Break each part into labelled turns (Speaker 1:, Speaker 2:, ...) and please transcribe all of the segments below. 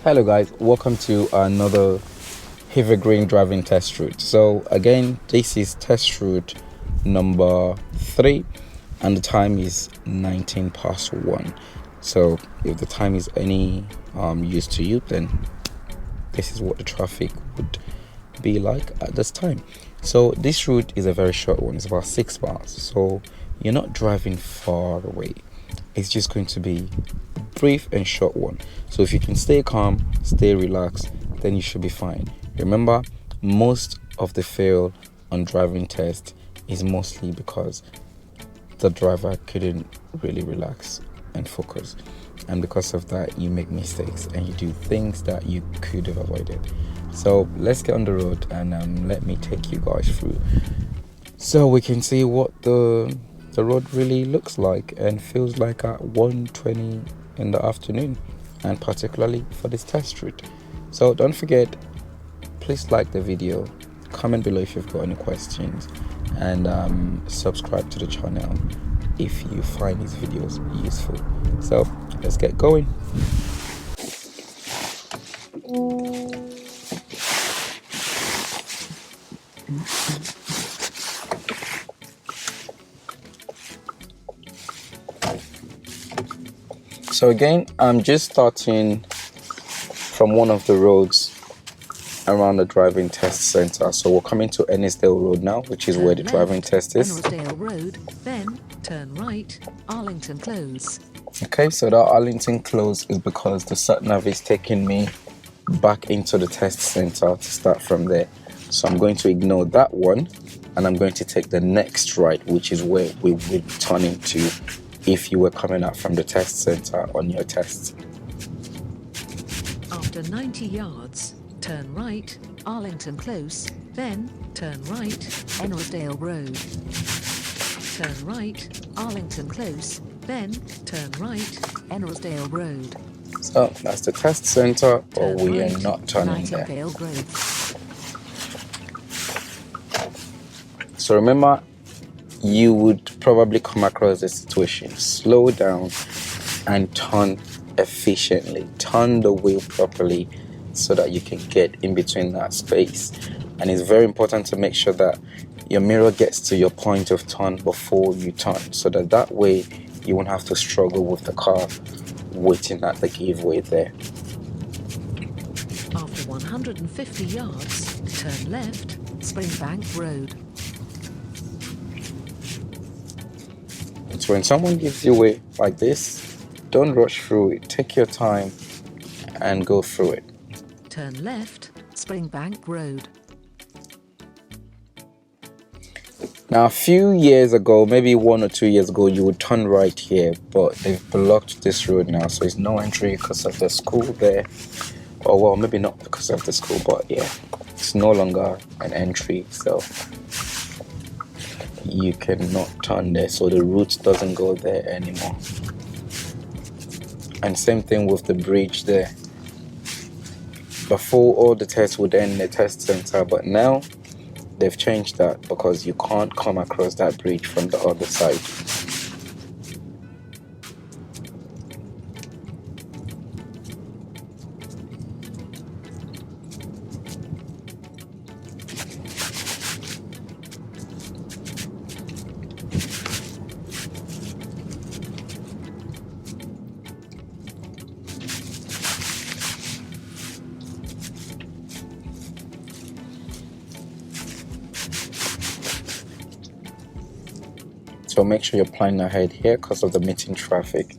Speaker 1: Hello guys, welcome to another Hither driving test route. So again, this is test route number 3 and the time is 19 past 1. So if the time is any use to you, then this is what the traffic would be like at this time. So this route is a very short one, it's about 6 miles, so you're not driving far away. It's just going to be brief and short one. So if you can stay calm, stay relaxed, then you should be fine. Remember, most of the fail on driving test is mostly because the driver couldn't really relax and focus, and because of that you make mistakes and you do things that you could have avoided. So let's get on the road and let me take you guys through so we can see what the road really looks like and feels like at 1:20 in the afternoon, and particularly for this test route. So don't forget, please like the video, comment below if you've got any questions, and subscribe to the channel if you find these videos useful. So let's get going. So again, I'm just starting from one of the roads around the driving test center. So we're coming to Ennisdale Road now, which is where the driving test is.
Speaker 2: Ennisdale Road, then turn right, Arlington Close.
Speaker 1: Okay, so that Arlington Close is because the sat-nav is taking me back into the test center to start from there. So I'm going to ignore that one and I'm going to take the next right, which is where we will turn into if you were coming out from the test center on your test.
Speaker 2: After 90 yards, turn right, Arlington Close, then turn right, Ennisdale Road. Turn right, Arlington Close, then turn right, Ennisdale Road.
Speaker 1: So that's the test center, but
Speaker 2: Turn
Speaker 1: we
Speaker 2: right,
Speaker 1: are not turning there.
Speaker 2: Nightingale Grove.
Speaker 1: So remember, you would probably come across a situation. Slow down and turn efficiently. Turn the wheel properly so that you can get in between that space. And it's very important to make sure that your mirror gets to your point of turn before you turn, so that way you won't have to struggle with the car waiting at the giveaway there.
Speaker 2: After 150 yards, turn left, Springbank Road.
Speaker 1: So when someone gives you way like this, don't rush through it. Take your time and go through it.
Speaker 2: Turn left, Springbank Road.
Speaker 1: Now, a few years ago, maybe 1 or 2 years ago, you would turn right here, but they've blocked this road now, so it's no entry because of the school there. Or well, maybe not because of the school, but yeah, it's no longer an entry, so you cannot turn there, so the route doesn't go there anymore. And same thing with the bridge there. Before, all the tests would end in the test center, but now they've changed that because you can't come across that bridge from the other side. So make sure you're planning ahead here because of the meeting traffic.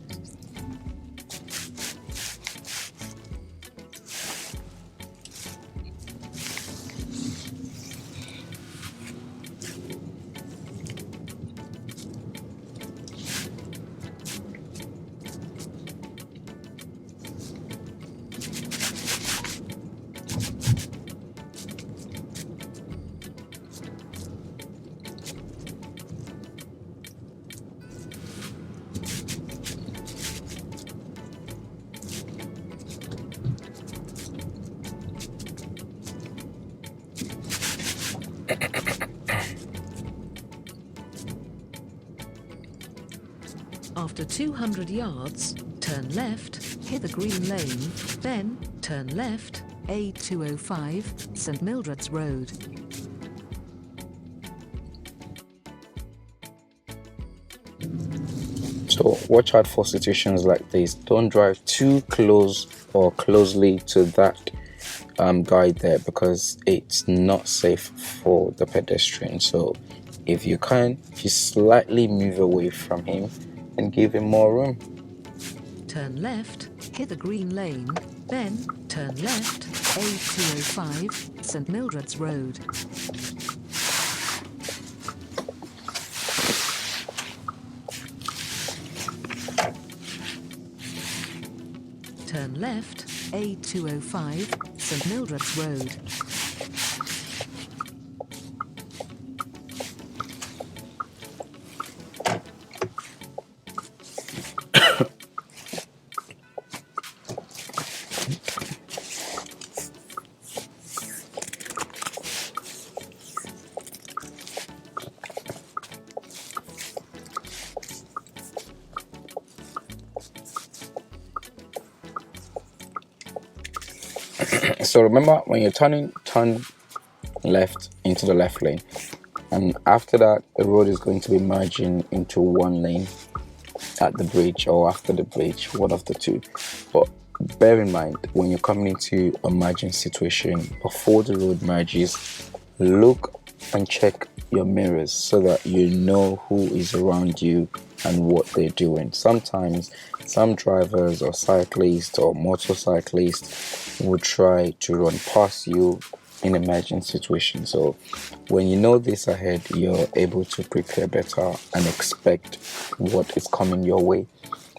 Speaker 2: After 200 yards, turn left, Hither Green Lane, then turn left, A205, St Mildred's Road.
Speaker 1: So watch out for situations like this. Don't drive too close or closely to that guy there, because it's not safe for the pedestrian. So if you can, just slightly move away from him and give him more room.
Speaker 2: Turn left, Hither Green Lane, then turn left, A205, St Mildred's Road. Turn left, A205, St Mildred's Road.
Speaker 1: So remember, when you're turn left into the left lane, and after that the road is going to be merging into one lane at the bridge or after the bridge, one of the two. But bear in mind, when you're coming into a merging situation, before the road merges, look and check your mirrors so that you know who is around you and what they're doing. Sometimes some drivers or cyclists or motorcyclists will try to run past you in emergency situations. So when you know this ahead, you're able to prepare better and expect what is coming your way,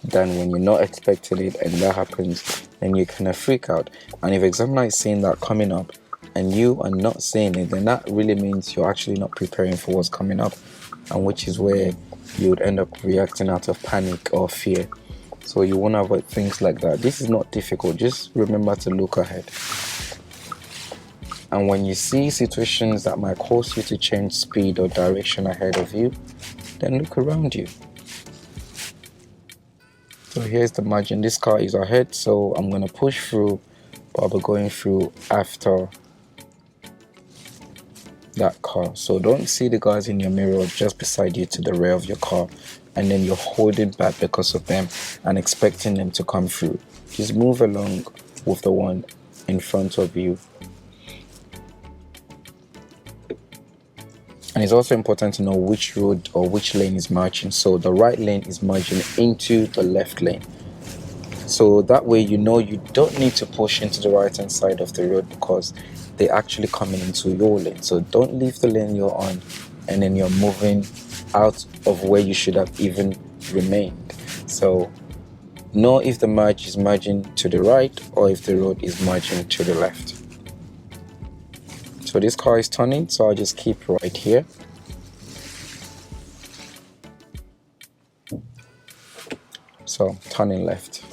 Speaker 1: than when you're not expecting it and that happens, then you kind of freak out. And if examiner is seeing that coming up and you are not seeing it, then that really means you're actually not preparing for what's coming up, and which is where you would end up reacting out of panic or fear. So you want to avoid things like that. This is not difficult. Just remember to look ahead. And when you see situations that might cause you to change speed or direction ahead of you, then look around you. So here's the margin. This car is ahead, so I'm going to push through, but I'll be going through after that car. So don't see the guys in your mirror just beside you to the rear of your car, and then you're holding back because of them and expecting them to come through. Just move along with the one in front of you. And it's also important to know which road or which lane is merging. So the right lane is merging into the left lane. So that way you know you don't need to push into the right hand side of the road, because they're actually coming into your lane. So don't leave the lane you're on and then you're moving out of where you should have even remained. So know if the merge is merging to the right or if the road is merging to the left. So this car is turning, so I'll just keep right here. So turning left.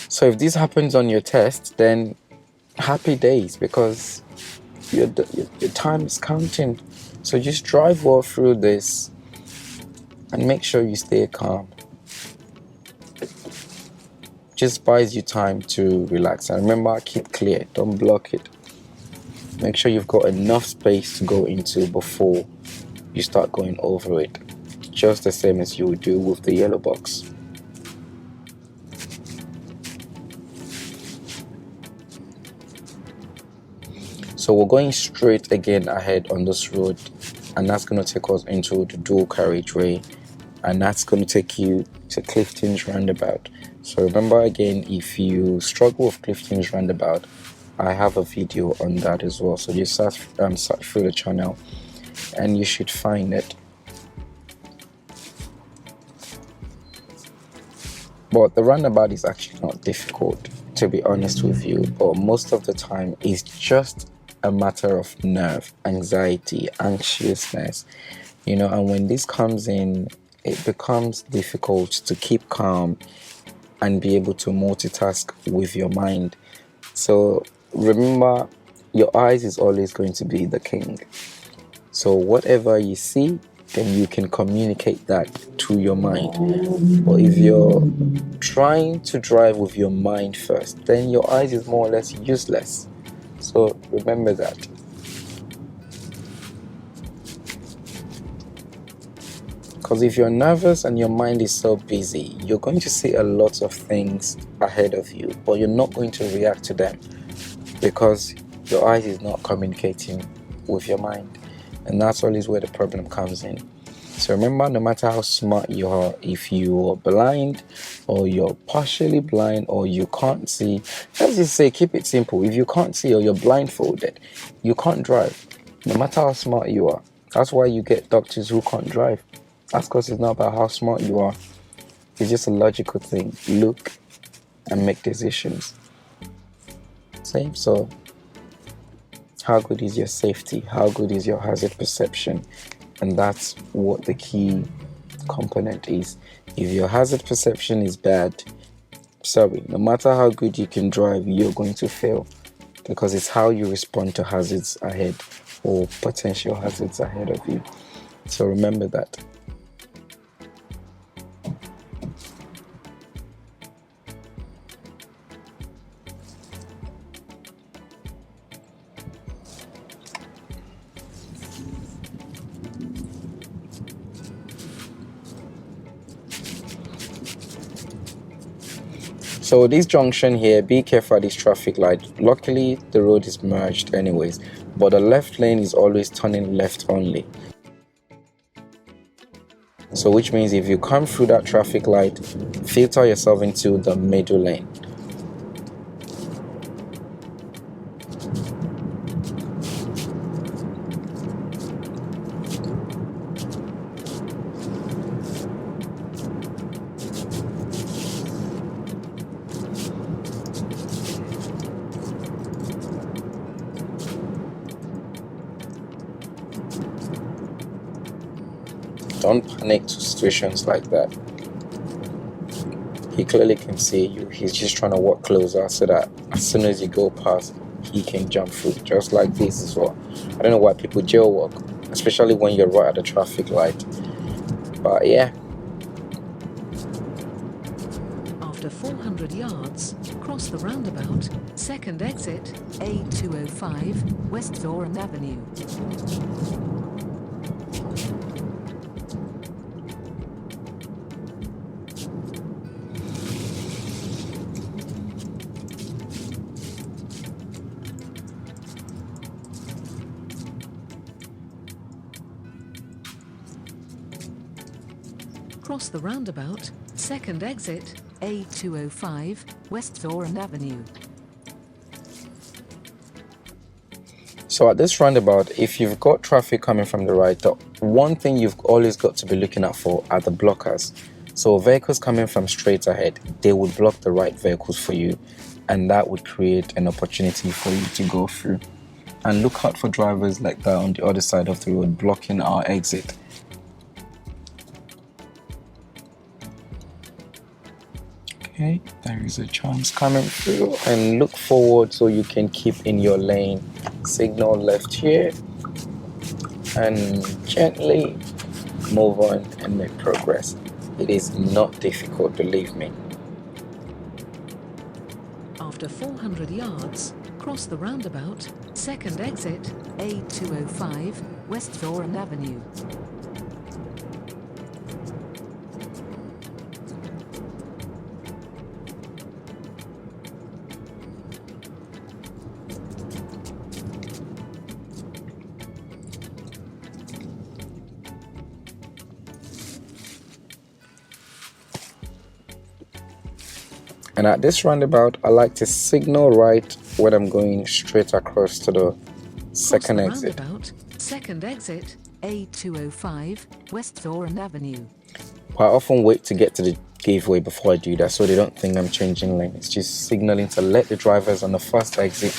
Speaker 1: So if this happens on your test, then happy days, because your time is counting. So just drive well through this and make sure you stay calm. Just buys you time to relax. And remember, keep clear, don't block it. Make sure you've got enough space to go into before you start going over it, just the same as you would do with the yellow box. So we're going straight again ahead on this road, and that's going to take us into the dual carriageway, and that's going to take you to Clifton's Roundabout. So remember again, if you struggle with Clifton's Roundabout, I have a video on that as well. So just search through the channel and you should find it. But the roundabout is actually not difficult, to be honest with you. But most of the time, it's just a matter of nerve, anxiety, anxiousness, and when this comes in, it becomes difficult to keep calm and be able to multitask with your mind. So remember, your eyes is always going to be the king. So whatever you see, then you can communicate that to your mind. But if you're trying to drive with your mind first, then your eyes is more or less useless. So remember that. Because if you're nervous and your mind is so busy, you're going to see a lot of things ahead of you, but you're not going to react to them because your eyes is not communicating with your mind. And that's always where the problem comes in. So remember, no matter how smart you are, if you are blind or you're partially blind or you can't see, let's just say, keep it simple. If you can't see or you're blindfolded, you can't drive, no matter how smart you are. That's why you get doctors who can't drive. That's because it's not about how smart you are. It's just a logical thing. Look and make decisions. Same. So how good is your safety? How good is your hazard perception? And that's what the key component is. If your hazard perception is bad, sorry, no matter how good you can drive, you're going to fail, because it's how you respond to hazards ahead or potential hazards ahead of you. So remember that. So this junction here, be careful at this traffic light. Luckily, the road is merged anyways, but the left lane is always turning left only. So which means if you come through that traffic light, filter yourself into the middle lane. Don't panic to situations like that. He clearly can see you. He's just trying to walk closer so that as soon as you go past, he can jump through. Just like this as well. I don't know why people jailwalk, especially when you're right at the traffic light. But yeah.
Speaker 2: After 400 yards, cross the roundabout, second exit, A205, West Zoran Avenue. Cross the roundabout, second exit, A205, West Zoran Avenue.
Speaker 1: So at this roundabout, if you've got traffic coming from the right, the one thing you've always got to be looking out for are the blockers. So vehicles coming from straight ahead, they would block the right vehicles for you, and that would create an opportunity for you to go through. And look out for drivers like that on the other side of the road blocking our exit. Okay, there is a chance coming through, and look forward so you can keep in your lane. Signal left here and gently move on and make progress. It is not difficult, believe me.
Speaker 2: After 400 yards, cross the roundabout, second exit, A205, West Zoran Avenue.
Speaker 1: And at this roundabout, I like to signal right when I'm going straight across to the second exit.
Speaker 2: Roundabout, second exit, A205, West Zoran Avenue.
Speaker 1: I often wait to get to the giveaway before I do that, so they don't think I'm changing lane. It's just signaling to let the drivers on the first exit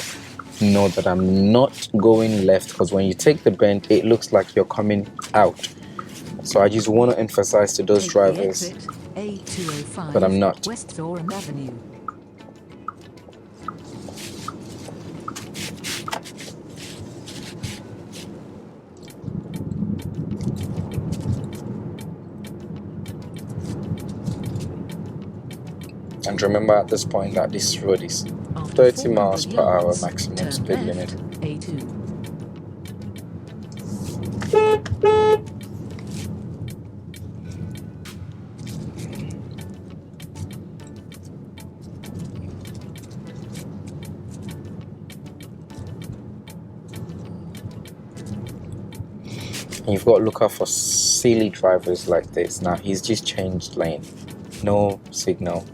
Speaker 1: know that I'm not going left, because when you take the bend, it looks like you're coming out. So I just want to emphasize to those drivers
Speaker 2: A205,
Speaker 1: that I'm not.
Speaker 2: West Zoran Avenue.
Speaker 1: And remember at this point that this road is
Speaker 2: After
Speaker 1: 30 miles
Speaker 2: 400
Speaker 1: per hour
Speaker 2: yards,
Speaker 1: maximum
Speaker 2: turn
Speaker 1: speed
Speaker 2: left,
Speaker 1: limit.
Speaker 2: A2.
Speaker 1: You've got to look out for silly drivers like this. Now he's just changed lane, no signal,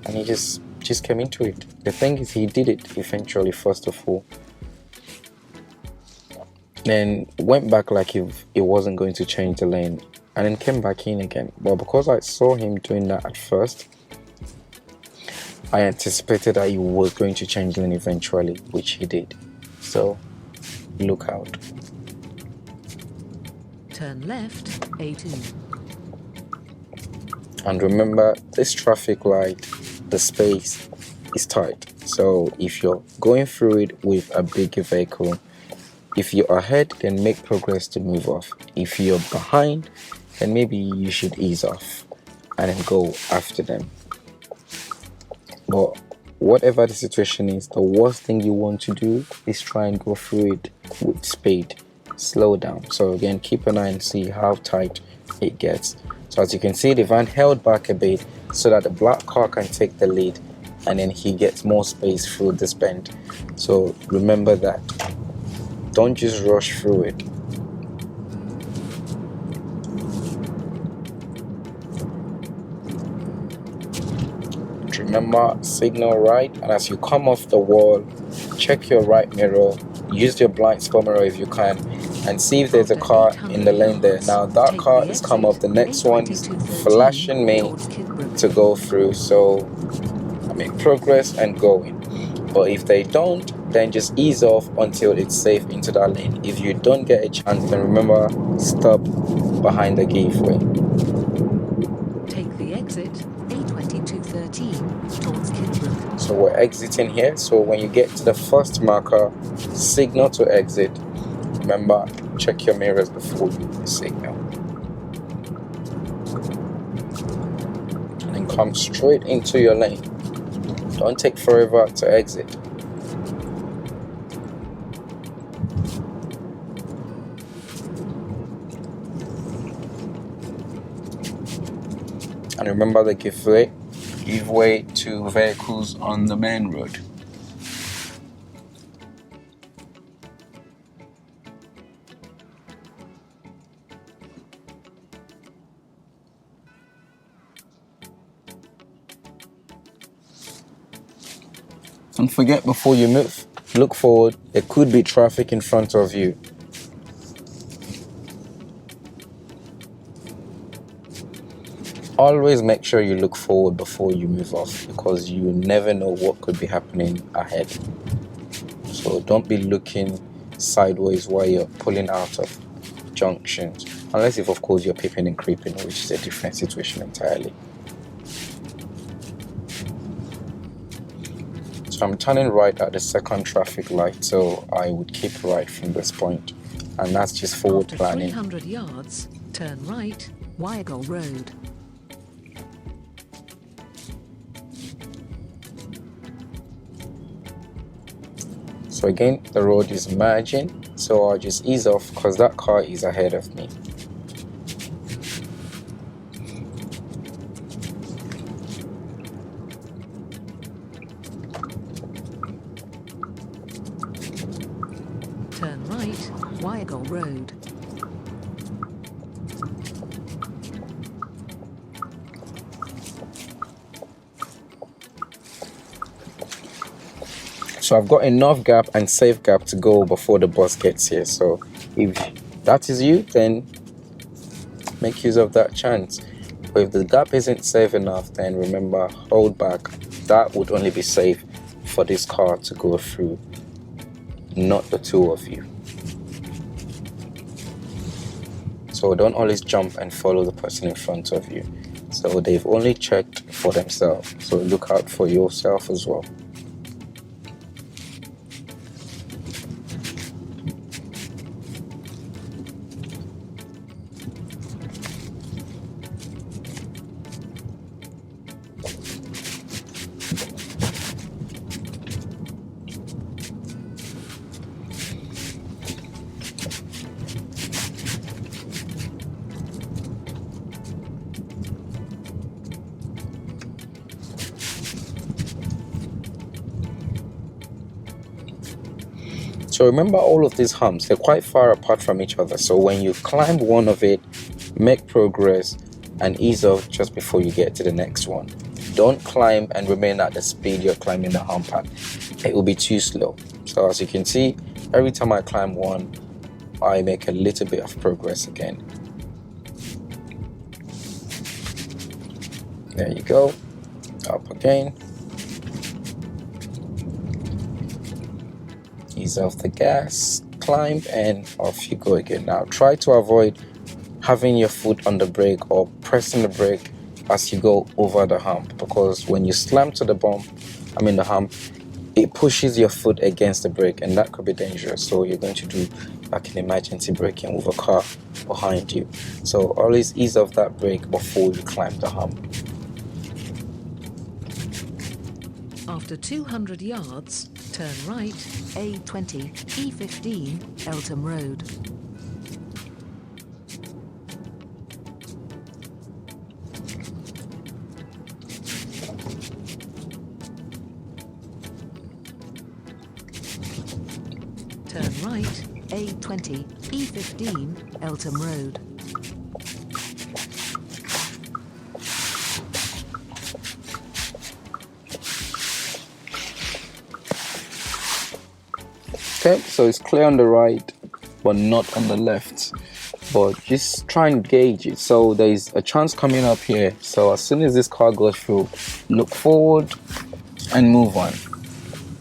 Speaker 1: and he just came into it. The thing is, he did it eventually first of all, then went back like if it wasn't going to change the lane, and then came back in again. But because I saw him doing that at first, I anticipated that he was going to change lane eventually, which he did. So look out.
Speaker 2: Turn left, A2.
Speaker 1: And remember, this traffic light, the space is tight. So if you're going through it with a bigger vehicle, if you're ahead, then make progress to move off. If you're behind, then maybe you should ease off and then go after them. But whatever the situation is, the worst thing you want to do is try and go through it with speed. Slow down. So again, keep an eye and see how tight it gets. So as you can see, the van held back a bit so that the black car can take the lead, and then he gets more space through this bend. So remember that. Don't just rush through it. Remember, signal right, and as you come off the wall, check your right mirror, use your blind spot mirror if you can, and see if there's a car in the lane there. Now that car has come up, the next one is flashing me to go through, so I make progress and going. But if they don't, then just ease off until it's safe into that lane. If you don't get a chance, then remember, stop behind the gateway.
Speaker 2: Take the exit, A2213, towards Hither.
Speaker 1: So we're exiting here. So when you get to the first marker, signal to exit. Remember, check your mirrors before you signal. And then come straight into your lane. Don't take forever to exit. And remember the give way to vehicles on the main road. Don't forget, before you move, look forward. There could be traffic in front of you. Always make sure you look forward before you move off, because you never know what could be happening ahead. So don't be looking sideways while you're pulling out of junctions, unless if of course you're peeping and creeping, which is a different situation entirely. So I'm turning right at the second traffic light, so I would keep right from this point, and that's just forward planning.
Speaker 2: 300 yards, turn right, Wyegall Road.
Speaker 1: So again, the road is merging, so I'll just ease off because that car is ahead of me.
Speaker 2: Turn right, Wyegall Road.
Speaker 1: So I've got enough gap and safe gap to go before the bus gets here. So if that is you, then make use of that chance. But if the gap isn't safe enough, then remember, hold back. That would only be safe for this car to go through, not the two of you. So don't always jump and follow the person in front of you. So they've only checked for themselves. So look out for yourself as well. So remember, all of these humps, they're quite far apart from each other. So when you climb one of it, make progress and ease off just before you get to the next one. Don't climb and remain at the speed you're climbing the hump at. It will be too slow. So as you can see, every time I climb one, I make a little bit of progress again. There you go. Up again. Ease off the gas, climb, and off you go again. Now try to avoid having your foot on the brake or pressing the brake as you go over the hump, because when you slam to the hump, it pushes your foot against the brake, and that could be dangerous. So you're going to do like an emergency braking with a car behind you. So always ease off that brake before you climb the hump.
Speaker 2: After 200 yards, turn right, A20, E15, Eltham Road. Turn right, A20, E15, Eltham Road.
Speaker 1: Okay, so it's clear on the right, but not on the left. But just try and gauge it. So there's a chance coming up here. So as soon as this car goes through, look forward and move on.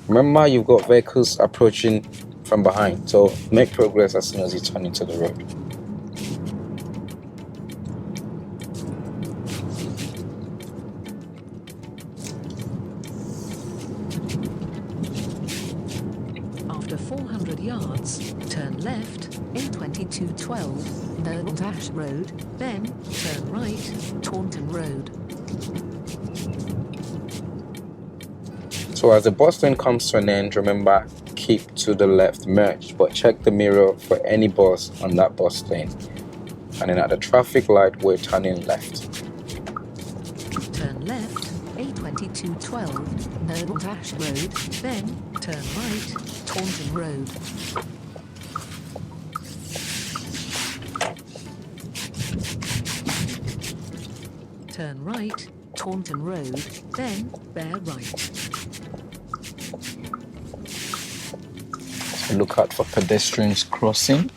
Speaker 1: Remember, you've got vehicles approaching from behind. So make progress as soon as you turn into the road.
Speaker 2: After 400 yards, turn left, A2212, Roundabout Road, then turn right, Taunton Road.
Speaker 1: So as the bus lane comes to an end, remember, keep to the left, merge, but check the mirror for any bus on that bus lane. And then at the traffic light, we're turning left.
Speaker 2: Turn left, A2212, Roundabout Road, then turn right, Taunton Road. Turn right, Taunton Road, then bear right.
Speaker 1: So look out for pedestrians crossing.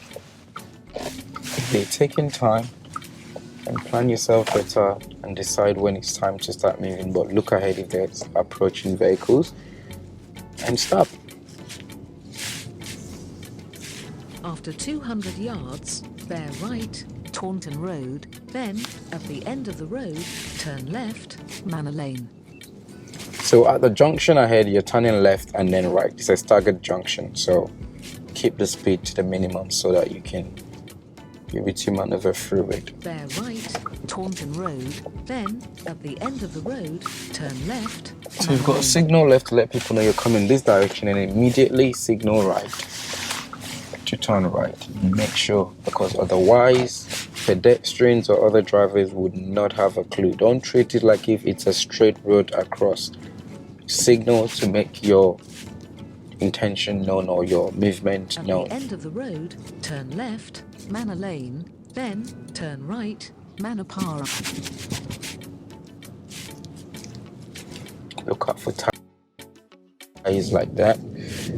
Speaker 1: If they're taking time, and plan yourself better and decide when it's time to start moving, but look ahead if there's approaching vehicles and stop.
Speaker 2: After 200 yards, bear right, Taunton Road, then at the end of the road, turn left, Manor Lane.
Speaker 1: So at the junction ahead, you're turning left and then right. It's a staggered junction, so keep the speed to the minimum so that you can be able to maneuver through it.
Speaker 2: Bear right, Taunton Road, then at the end of the road, turn left.
Speaker 1: So you've got a signal left to let people know you're coming this direction, and immediately signal right to turn right. Make sure, because otherwise pedestrians or other drivers would not have a clue. Don't treat it like if it's a straight road across. Signal to make your intention known or your movement known.
Speaker 2: At the end of the road, turn left, Manor Lane, then turn right, Manor Park.
Speaker 1: Look out for tires like that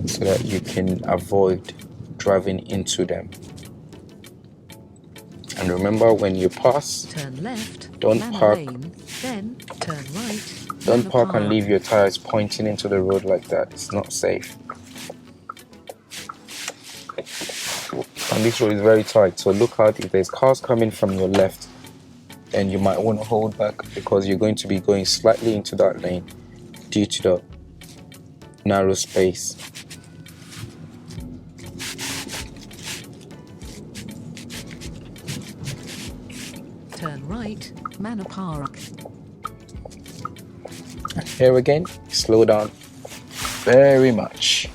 Speaker 1: so that you can avoid driving into them. And remember, when you pass,
Speaker 2: turn left,
Speaker 1: don't
Speaker 2: Manor
Speaker 1: park.
Speaker 2: Lane, then turn right.
Speaker 1: Don't
Speaker 2: Manor
Speaker 1: park and
Speaker 2: Park.
Speaker 1: leave your tires pointing into the road like that. It's not safe. And this road is very tight, so look out if there's cars coming from your left, then you might want to hold back because you're going to be going slightly into that lane due to the narrow space.
Speaker 2: Turn right, Manor Park.
Speaker 1: And here again, slow down very much.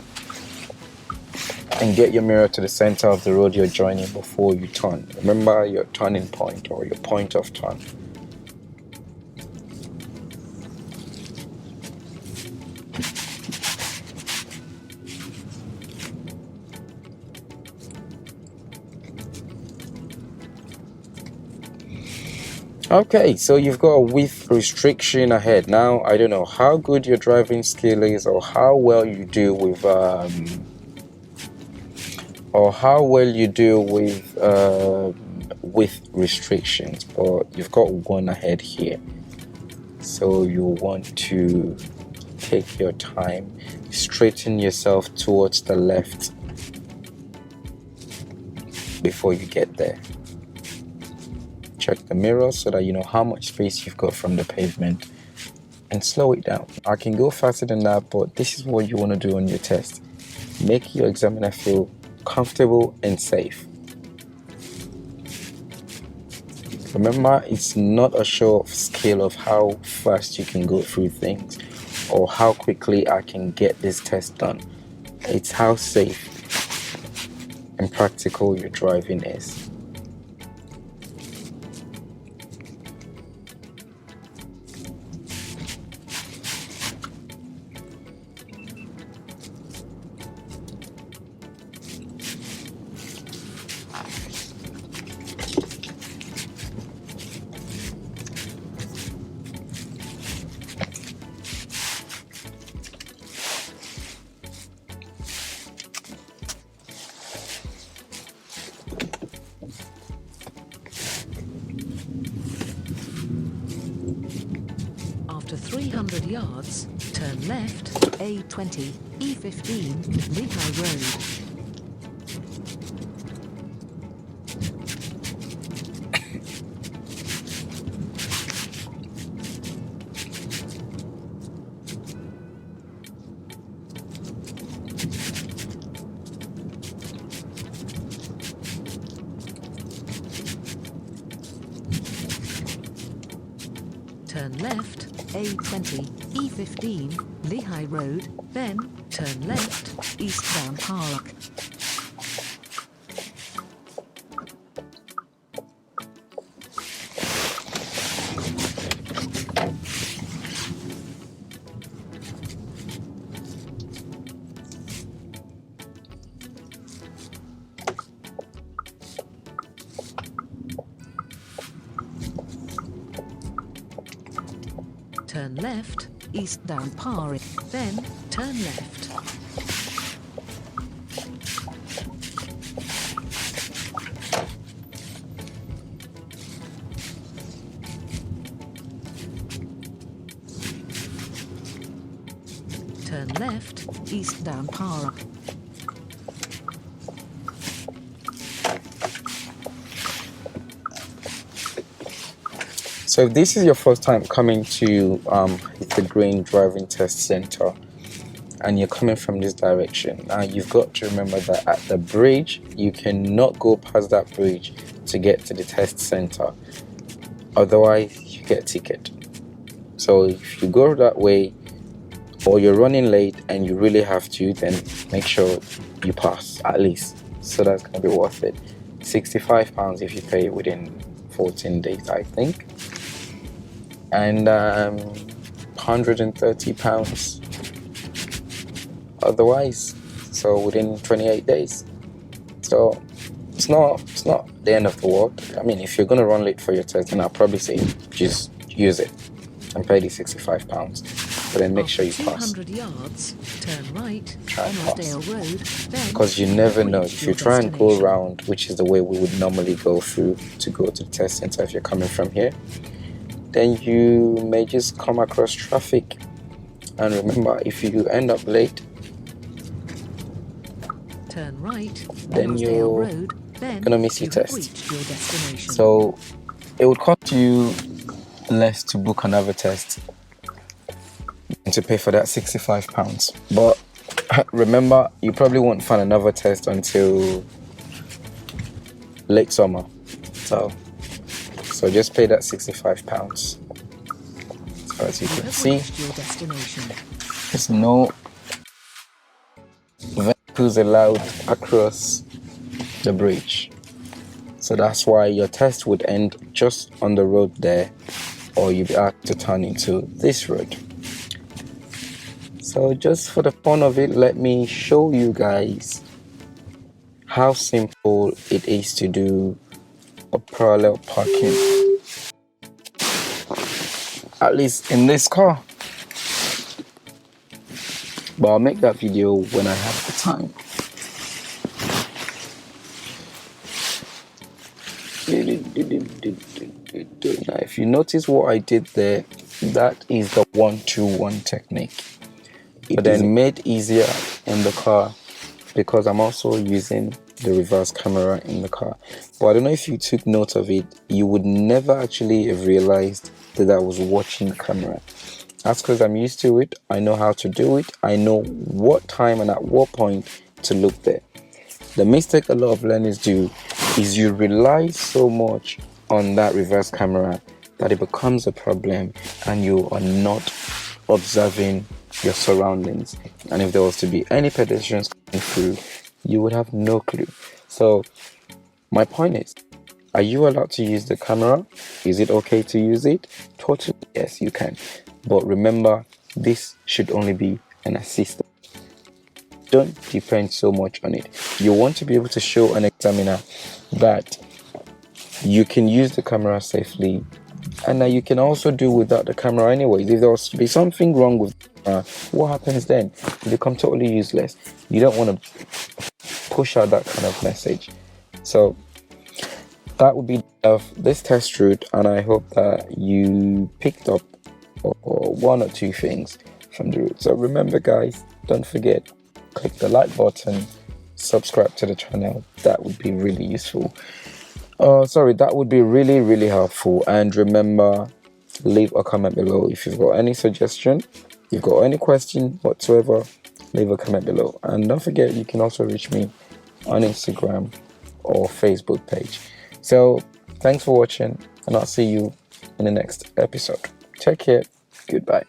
Speaker 1: And get your mirror to the center of the road you're joining before you turn. Remember your turning point or your point of turn. Okay, so you've got a width restriction ahead. Now, I don't know how good your driving skill is, or how well you do with width restrictions, but you've got one ahead here. So you want to take your time, straighten yourself towards the left before you get there. Check the mirror so that you know how much space you've got from the pavement, and slow it down. I can go faster than that, but this is what you want to do on your test. Make your examiner feel comfortable and safe. Remember, it's not a show of skill of how fast you can go through things or how quickly I can get this test done. It's how safe and practical your driving is.
Speaker 2: After 300 yards, turn left, A20, E15, Hither Road. Turn left, A20, E15, Lehigh Road, then turn left, eastbound Park. Turn left, eastbound Park, then turn left. Turn left, eastbound Park.
Speaker 1: So if this is your first time coming to the Green Driving Test Center and you're coming from this direction, now you've got to remember that at the bridge, you cannot go past that bridge to get to the test center. Otherwise, you get a ticket. So if you go that way or you're running late and you really have to, then make sure you pass at least. So that's going to be worth it. £65 if you pay within 14 days, I think. And £130 otherwise, so within 28 days. So it's not the end of the world. I mean, if you're going to run late for your test, then I'll probably say just use it and pay the £65, but then make sure you pass.
Speaker 2: 200 yards, turn right,
Speaker 1: Try and
Speaker 2: Roundabout
Speaker 1: pass.
Speaker 2: Road, then
Speaker 1: Because you never know, if you
Speaker 2: your
Speaker 1: try and go
Speaker 2: destination.
Speaker 1: around, which is the way we would normally go through to go to the test center if you're coming from here, then you may just come across traffic. And remember, if you end up late,
Speaker 2: Turn right,
Speaker 1: then
Speaker 2: Roundabout
Speaker 1: you're
Speaker 2: Road, then
Speaker 1: gonna miss your
Speaker 2: you have
Speaker 1: test.
Speaker 2: reached your destination.
Speaker 1: So it would cost you less to book another test and to pay for that £65. But remember, you probably won't find another test until late summer. So just pay that £65. So as you
Speaker 2: You
Speaker 1: can
Speaker 2: have
Speaker 1: see,
Speaker 2: reached your destination.
Speaker 1: there's no vehicles allowed across the bridge. So that's why your test would end just on the road there, or you'd have to turn into this road. So just for the fun of it, let me show you guys how simple it is to do a parallel parking. at least in this car. But I'll make that video when I have the time. Now, if you notice what I did there, that is the 1-2-1 technique. But then made easier in the car because I'm also using the reverse camera in the car. But I don't know if you took note of it, you would never actually have realized that I was watching the camera. That's because I'm used to it. I know how to do it. I know what time and at what point to look there. The mistake a lot of learners do is you rely so much on that reverse camera that it becomes a problem and you are not observing your surroundings. And if there was to be any pedestrians coming through, you would have no clue. So my point is, are you allowed to use the camera? Is it okay to use it? Totally, yes, you can. But remember, this should only be an assistant. Don't depend so much on it. You want to be able to show an examiner that you can use the camera safely and that you can also do without the camera anyways. If there was to be something wrong with the camera, what happens then? You become totally useless. You don't want to push out that kind of message. So that would be of this test route, and I hope that you picked up one or two things from the route. So remember guys, don't forget, click the like button, subscribe to the channel. That would be really useful. That would be really helpful. And remember, leave a comment below if you've got any suggestion, you've got any question whatsoever, leave a comment below. And don't forget, you can also reach me on Instagram or Facebook page. So thanks for watching, and I'll see you in the next episode. Take care. Goodbye.